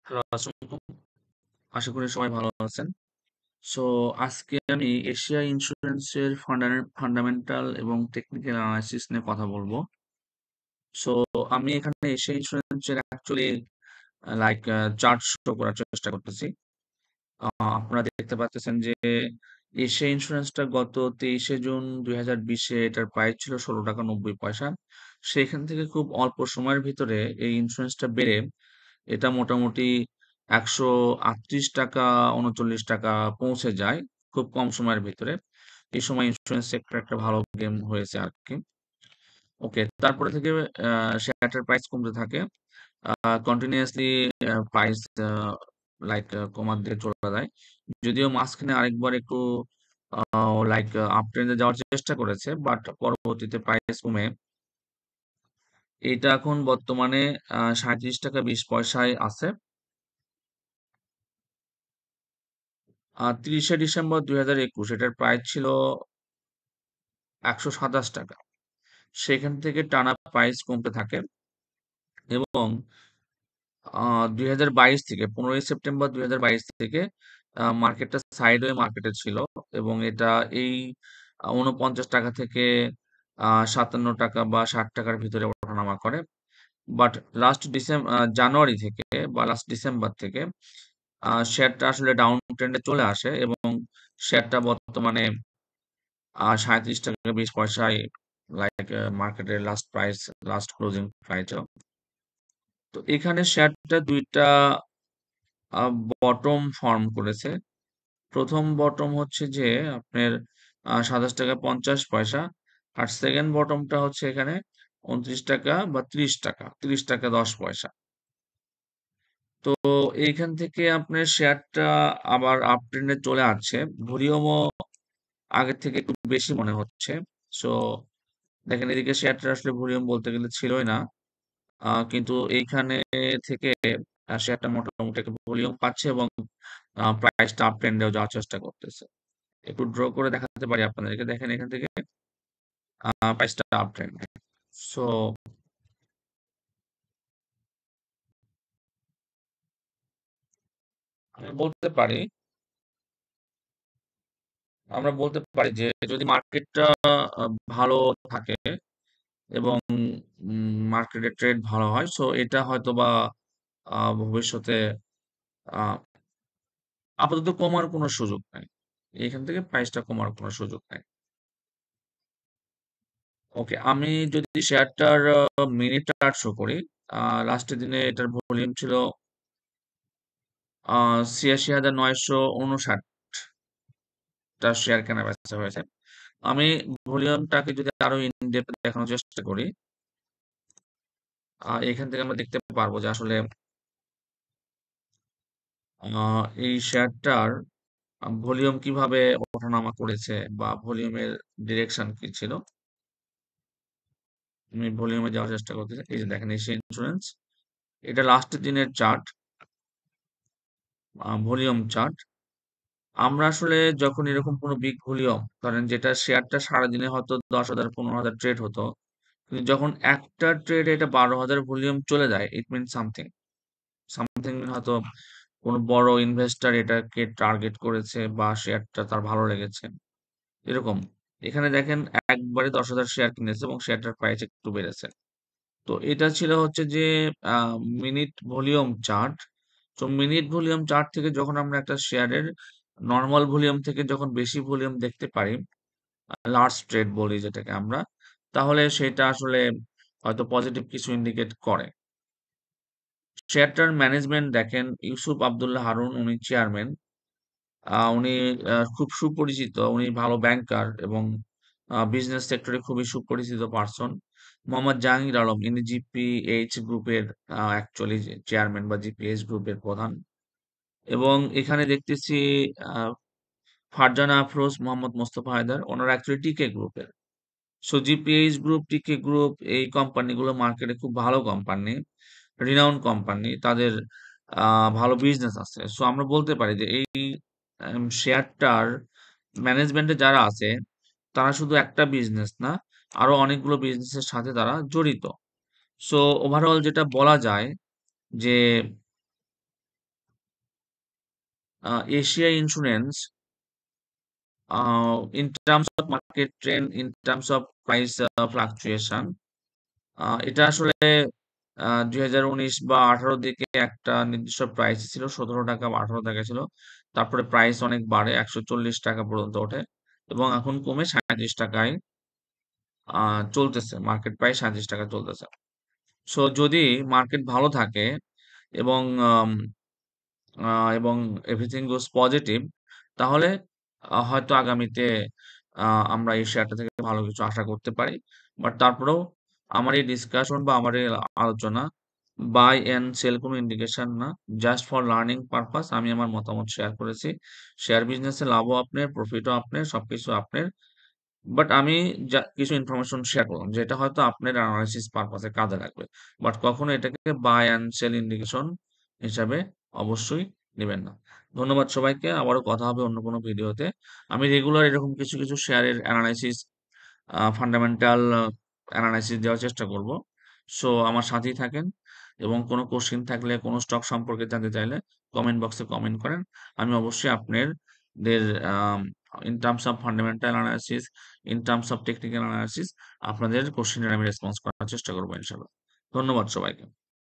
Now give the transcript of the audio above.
Hello, আসসালামু আলাইকুম। আশা করি সবাই ভালো আছেন। সো আজকে আমি এশিয়া ইন্স্যুরেন্সের ফান্ডামেন্টাল এবং টেকনিক্যাল অ্যানালাইসিস নিয়ে কথা বলবো। সো আমি এখানে এশিয়া ইন্স্যুরেন্সের অ্যাকচুয়ালি চার্ট শো করার চেষ্টা করতেছি। আপনারা দেখতে পাচ্ছেন যে এশিয়া ইন্স্যুরেন্সটা গত 23শে জুন 2020-এ এটার প্রাইস ছিল 16 টাকা 90 পয়সা। সেখান থেকে খুব অল্প সময়ের ভিতরে এই ইন্স্যুরেন্সটা বেড়ে এটা মোটামুটি 138 টাকা 39 টাকা পৌঁছে যায় খুব কম সময়ের ভিতরে। এই সময় ইন্স্যুরেন্স সেক্টর একটা ভালো গেম হয়েছে আর কি। ওকে, তারপরে থেকে শেয়ারটার প্রাইস কমতে থাকে। কন্টিনিউয়াসলি প্রাইস কমার দিকে চলে যায়। যদিও মাঝখানে আরেকবার একটু আপ ট্রেন্ডে যাওয়ার চেষ্টা করেছে, বাট পরবর্তীতে প্রাইস কমে এটা এখন বর্তমানে 37 টাকা 20 পয়সায় আছে। 30শে ডিসেম্বর 2021 এটার প্রাইস ছিল 127 টাকা। সেখান থেকে টানা প্রাইস কমতে থাকে এবং 2022 থেকে 15ই সেপ্টেম্বর 2022 থেকে মার্কেটটা সাইডওয়ে মার্কেটে ছিল এবং এটা এই 49 টাকা থেকে 57 টাকা বা 60 টাকার ভিতরে ওঠানামা করে। বাট জানুয়ারি থেকে বা লাস্ট ডিসেম্বর থেকে শেয়ারটা আসলে ডাউন ট্রেন্ডে চলে আসে এবং শেয়ারটা বর্তমানে 37 টাকা 20 পয়সায় মার্কেটের লাস্ট ক্লোজিং প্রাইস। তো এখানে শেয়ারটা দুইটা বটম ফর্ম করেছে। প্রথম বটম হচ্ছে যে আপনার 27 টাকা 50 পয়সা, আর সেকেন্ড বটমটা হচ্ছে এখানে 29 টাকা বা 30 টাকা 30 টাকা 10 পয়সা। তো এইখান থেকে আপনার শেয়ারটা আবার আপ ট্রেন্ডে চলে আসছে। ভলিউমও আগের থেকে একটু বেশি মনে হচ্ছে। সো দেখেন, এদিকে শেয়ারটা আসলে ভলিউম বলতে গেলে ছিলই না। কিন্তু এইখানে থেকে শেয়ারটা মোটামুটি একটা ভলিউম পাচ্ছে এবং প্রাইসটা আপ ট্রেন্ডেও যাওয়ার চেষ্টা করতেছে। একটু ড্র করে দেখাতে পারি আপনাদেরকে। দেখেন এখান থেকে প্রাইসটা আপ ট্রেন্ডে। সো আমরা বলতে পারি আমরা বলতে পারি যে যদি মার্কেটটা ভালো থাকে এবং মার্কেটে ট্রেড ভালো হয়, সো এটা হয়তোবা ভবিষ্যতে আহ, আপাতত কমার কোনো সুযোগ নাই। এখান থেকে প্রাইসটা কমার কোনো সুযোগ নাই। ওকে, আমি যদি শেয়ারটার মিনিট চার্ট শো করি, লাস্টের দিনে এটার ভলিউম ছিল 86,959টা শেয়ার কেনা বেচা হয়েছে। আমি ভলিউমটাকে যদি আরো ইনডেপথ দেখানোর চেষ্টা করি, এখান থেকে আমরা দেখতে পারবো যে আসলে এই শেয়ারটার ভলিউম কিভাবে ওঠানামা করেছে বা ভলিউমের ডিরেকশন কি ছিল। আমি ভলিউমে যাওয়ার চেষ্টা করতেছি। এই যে দেখেন এশিয়া ইন্স্যুরেন্স, এটা লাস্টের দিনের চার্ট, ভলিউম চার্ট। আমরা আসলে যখন এরকম কোনো বিগ ভলিউম ধরেন, যেটা শেয়ারটা সারাদিনে হয়তো 10,000 15,000 ট্রেড হতো, কিন্তু যখন একটা ট্রেড এটা 12,000 ভলিউম চলে যায়, ইট মিন সামথিং সামথিং হয়তো কোনো বড় ইনভেস্টর এটাকে টার্গেট করেছে বা শেয়ারটা তার ভালো লেগেছে এরকম। এখানে দেখেন একবারে 10,000 শেয়ার কিনেছে এবং শেয়ারটার প্রাইস একটু বেড়েছে। তো এটা ছিল হচ্ছে যে মিনিট ভলিউম চার্ট। তো মিনিট ভলিউম চার্ট থেকে যখন আমরা একটা শেয়ারের নর্মাল ভলিউম থেকে যখন বেশি ভলিউম দেখতে পারি, লার্জ ট্রেড বলি যেটাকে আমরা, তাহলে সেটা আসলে হয়তো পজিটিভ কিছু ইন্ডিকেট করে। শেয়ারটার ম্যানেজমেন্ট দেখেন, ইউসুফ আব্দুল্লাহ হারুন, উনি চেয়ারম্যান। উনি খুব সুপরিচিত, উনি ভালো ব্যাংকার এবং বিজনেস সেক্টরে খুবই সুপরিচিত পার্সন। মোহাম্মদ জাহাঙ্গীর আলম, ইনি জিপিএইচ গ্রুপের অ্যাকচুয়ালি চেয়ারম্যান বা জিপিএইচ গ্রুপের প্রধান। এবং এখানে দেখতেছি আহ, ফারজানা আফরোজ, মোহাম্মদ মোস্তফা হায়দার, ওনারা অ্যাকচুয়ালি টিকে গ্রুপের। সো জিপিএইচ গ্রুপ, টিকে গ্রুপ, এই কোম্পানিগুলো মার্কেটে খুব ভালো কোম্পানি, রিনাউন্ড কোম্পানি, তাদের ভালো বিজনেস আছে। সো আমরা বলতে পারি যে এই শেয়ারটার ম্যানেজমেন্টে যারা আছে তারা শুধু একটা বিজনেস না, আরো অনেকগুলো বিজনেসের সাথে তারা জড়িত। সো ওভারঅল যেটা বলা যায় যে Asia Insurance, in terms of market trend, in terms of price fluctuation, এটা আসলে 2019 বা 18 দিকে একটা নির্দিষ্ট প্রাইস ছিল 17 টাকা বা 18 টাকা ছিল। তারপরে প্রাইস অনেক বাড়ে 140 টাকা পর্যন্ত ওঠে এবং এখন কমে 37 টাকায় চলতেছে। মার্কেট প্রাইস 37 টাকা চলতেছে। সো যদি মার্কেট ভালো থাকে এবং আম এবং এভরিথিং গোস পজিটিভ, তাহলে হয়তো আগামীতে আমরা এই শেয়ারটা থেকে ভালো কিছু আশা করতে পারি। বাট তারপরেও আমার এই ডিসকাশন বা আমার এই আলোচনা বাই অ্যান্ড সেল কোনো ইন্ডিকেশন না। জাস্ট ফর লার্নিং পারপাস আমি আমার মতামত শেয়ার করেছি। শেয়ার বিজনেসে লাভও আপনার, প্রফিটও আপনার, সবকিছু আপনার। বাট আমি যা কিছু ইনফরমেশন শেয়ার করলাম যেটা হয়তো আপনার অ্যানালাইসিস পারপাসে কাজে লাগবে। বাট কখনো এটাকে বাই অ্যান্ড সেল ইন্ডিকেশন হিসাবে অবশ্যই নেবেন না। ধন্যবাদ সবাইকে। আবারও কথা হবে অন্য কোনো ভিডিওতে। আমি রেগুলার এরকম কিছু, কিছু শেয়ারের অ্যানালাইসিস ফান্ডামেন্টাল অ্যানালাইসিস দেওয়ার চেষ্টা করব। সো আমার সাথেই থাকেন এবং কোনো কোশ্চেন থাকলে, কোনো স্টক সম্পর্কে জানতে চাইলে কমেন্ট বক্সে কমেন্ট করেন। আমি অবশ্যই আপনাদের um in terms of fundamental analysis, in terms of technical analysis আপনাদের কোশ্চেনের আমি রেসপন্স করার চেষ্টা করব ইনশাআল্লাহ। ধন্যবাদ সবাইকে।